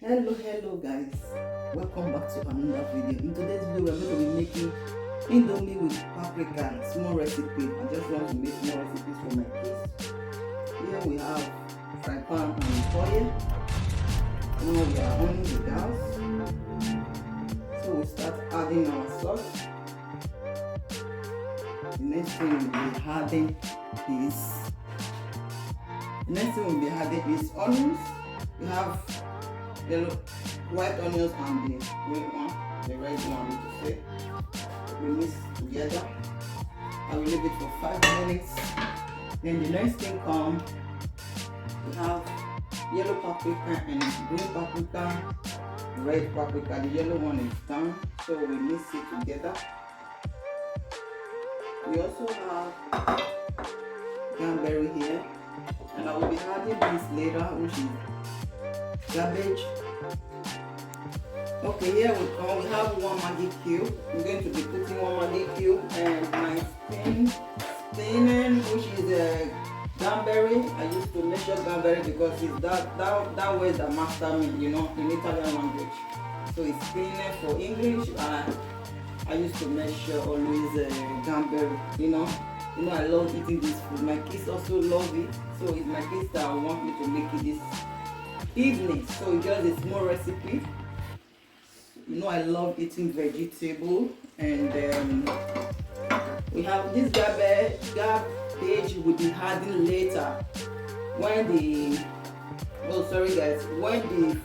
Hello guys, welcome back to another video. In today's video we're going to be making indomie with paprika. Small recipe. I just want to make more recipes for my kids. Here we have fry pan and oil. Now we are on the gas, so we start adding our sauce. The next thing we'll be adding is onions. We have yellow, white onions and the red one to say. We mix together. I will leave it for 5 minutes. Then the next thing comes. We have yellow paprika and green paprika, red paprika. The yellow one is done, so we mix it together. We also have cranberry here, and I will be adding this later, which is cabbage. Okay, here we come. We have one Maggi cube. I'm going to be putting one Maggi cube and my spinning, which is cranberry. I used to measure cranberry because it's that way that master me, in Italian language. So it's spinning for English. I used to measure always cranberry. I love eating this food. My kids also love it. So it's my kids that want me to make it this evening. So it's just a small recipe. I love eating vegetable, and we have this garbage will be adding later when the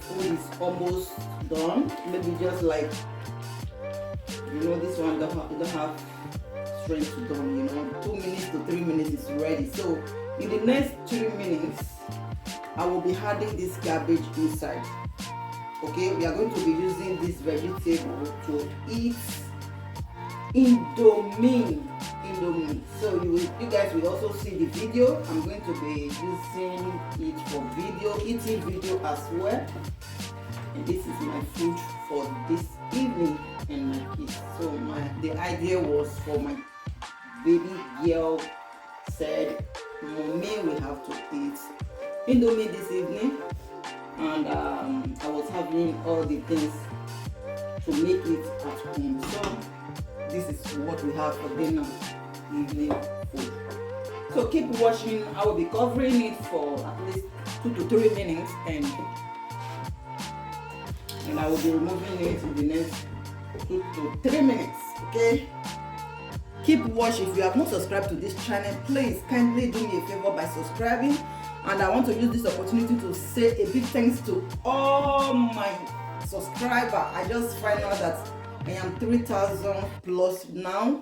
food is almost done. Maybe just like this one don't have strength to done. 2 minutes to 3 minutes is ready. So in the next 3 minutes I will be adding this garbage inside. Okay, we are going to be using this vegetable to eat indomie. So you guys will also see the video. I'm going to be using it for eating video as well. And this is my food for this evening and my kids. So the idea was for my baby girl said, "Mommy, we have to eat indomie this evening." And I was having all the things to make it at home. So this is what we have for dinner, evening food. So keep watching. I will be covering it for at least 2 to 3 minutes, and I will be removing it in the next 2 to 3 minutes. Okay, keep watching. If you have not subscribed to this channel, please kindly do me a favor by subscribing. And I want to use this opportunity to say a big thanks to all my subscribers. I just find out that I am 3,000 plus now.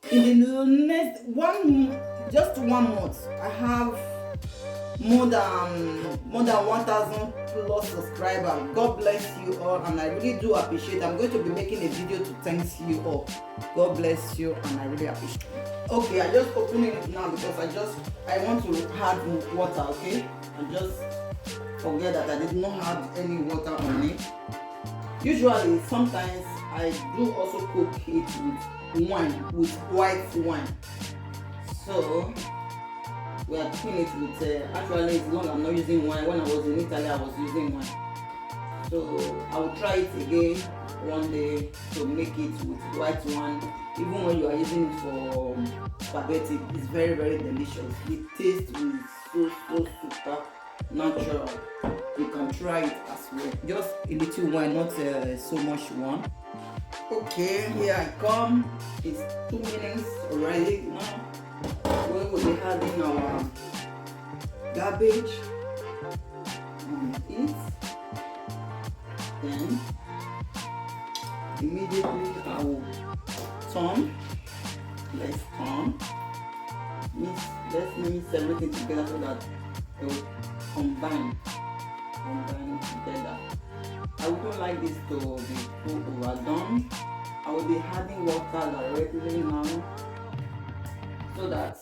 In the next 1 month, I have more than 1,000 plus subscribers. God bless you all, and I really do appreciate it. I'm going to be making a video to thank you all. God bless you, and I really appreciate it. Okay, I just opening it now because I want to add water. Okay, I just forget that I did not have any water on it. Usually, sometimes I do also cook it with wine, with white wine. So we are cooking it with actually it's long I'm not using wine. When I was in Italy I was using wine. So I will try it again one day to make it with white wine. Even when you are using it for spaghetti, it's very, very delicious. The taste is so super natural. You can try it as well. Just a little wine, not so much wine. Okay, here I come. It's 2 minutes already now. We will be having our garbage on it. Then immediately I will turn. Let's turn. Let's mix everything together so that it will combine together. I wouldn't like this to be too overdone. I will be adding water directly now so that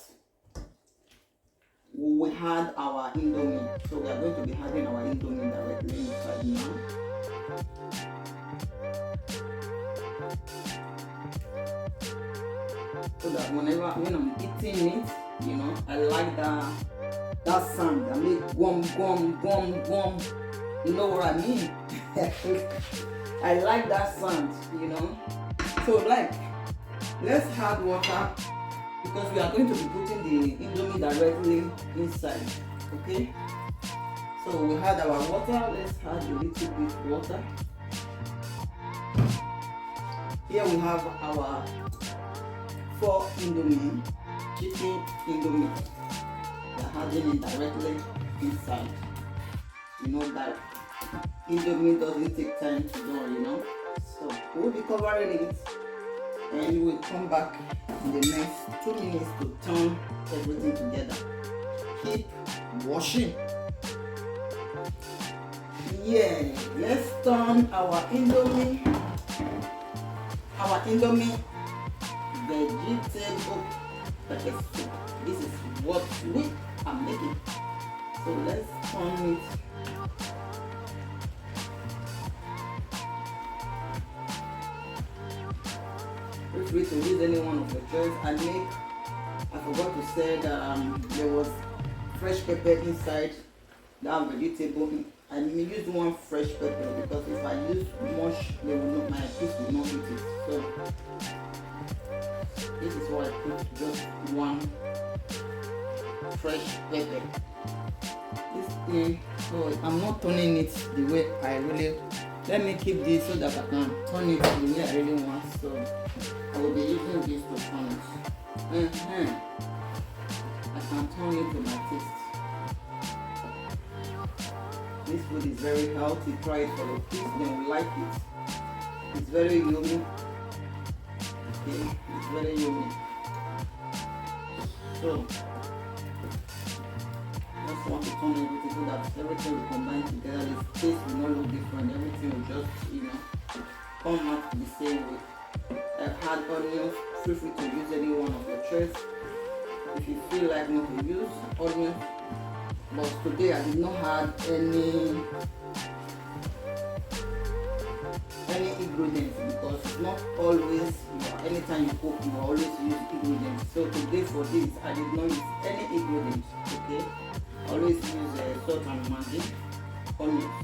we will add our indomie. So we are going to be adding our indomie directly inside now. So that when I'm eating it, I like that sound. I make gum. You know what I mean? I like that sound, you know. So like, let's add water because we are going to be putting the indomie directly inside. Okay. So we had our water. Let's add a little bit water. Here we have our 4 indomie, chicken indomie. We are adding it directly inside. You know that indomie doesn't take time to do, you know. So we'll be covering it and we'll come back in the next 2 minutes to turn everything together. Keep washing. Yeah, let's turn our indomie vegetable pepper soup. This is what we are making. So let's turn it. Feel free to use any one of your choice. I forgot to say that there was fresh pepper inside that vegetable. I used 1 fresh pepper because if I use much, my kids will not eat it. So this is why I put just 1 fresh pepper. This thing, so I'm not turning it the way I really. Let me keep this so that I can turn it the way I really want. So I will be using this to turn it. I can turn it to my taste. This food is very healthy. Try it for your kids, they will like it. It's very yummy. Okay, it's very yummy. So just want to turn everything so that everything will combine together. The taste will not look different. Everything will just, you know, come out the same way. I've had onions. Feel free to use any one of your choice. If you feel like not to use onions. But today I did not have any ingredients because it's not always, anytime you cook you always use ingredients. So today for this I did not use any ingredients. Okay, I always use salt and maggi, onions.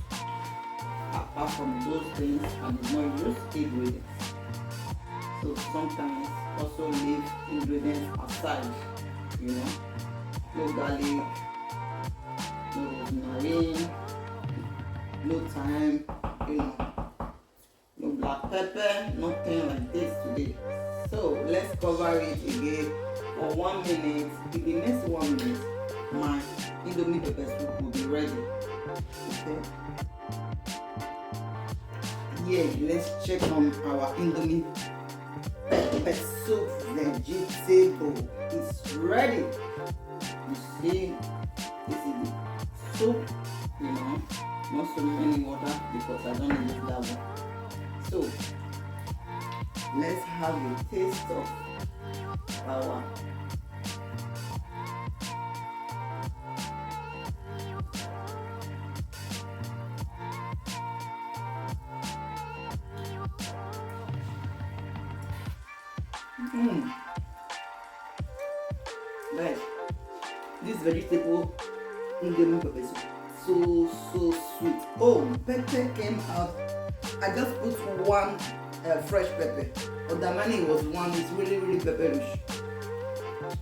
Apart from those things I did not use ingredients. So sometimes also leave ingredients aside, you know, no garlic, no rosemary, no thyme, you know, no black pepper, nothing like this today. So let's cover it again for 1 minute. In the next 1 minute, my indomie pepper soup will be ready. Okay. Yeah, let's check on our indomie pepper soup vegetable. It's ready. You see, this is the soup, you know, not so many water because I don't need that one. So let's have a taste of our guys, this vegetable indomie pepper soup, so sweet. Oh, pepper came out. I just put 1 fresh pepper. Odamani was 1. It's really pepperish.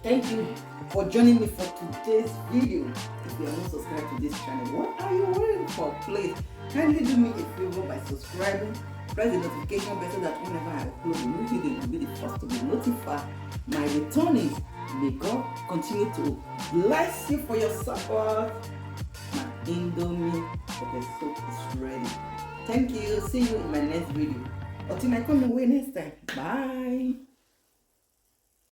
Thank you for joining me for today's video. If you are not subscribed to this channel, what are you waiting for? Please kindly do me a favor by subscribing. Press the notification bell so that whenever I upload a new video, you'll be the first to be notified. My returning. May God continue to bless you for your support. My indomie pepper soup is ready. Thank you. See you in my next video. Until I come away next time. Bye.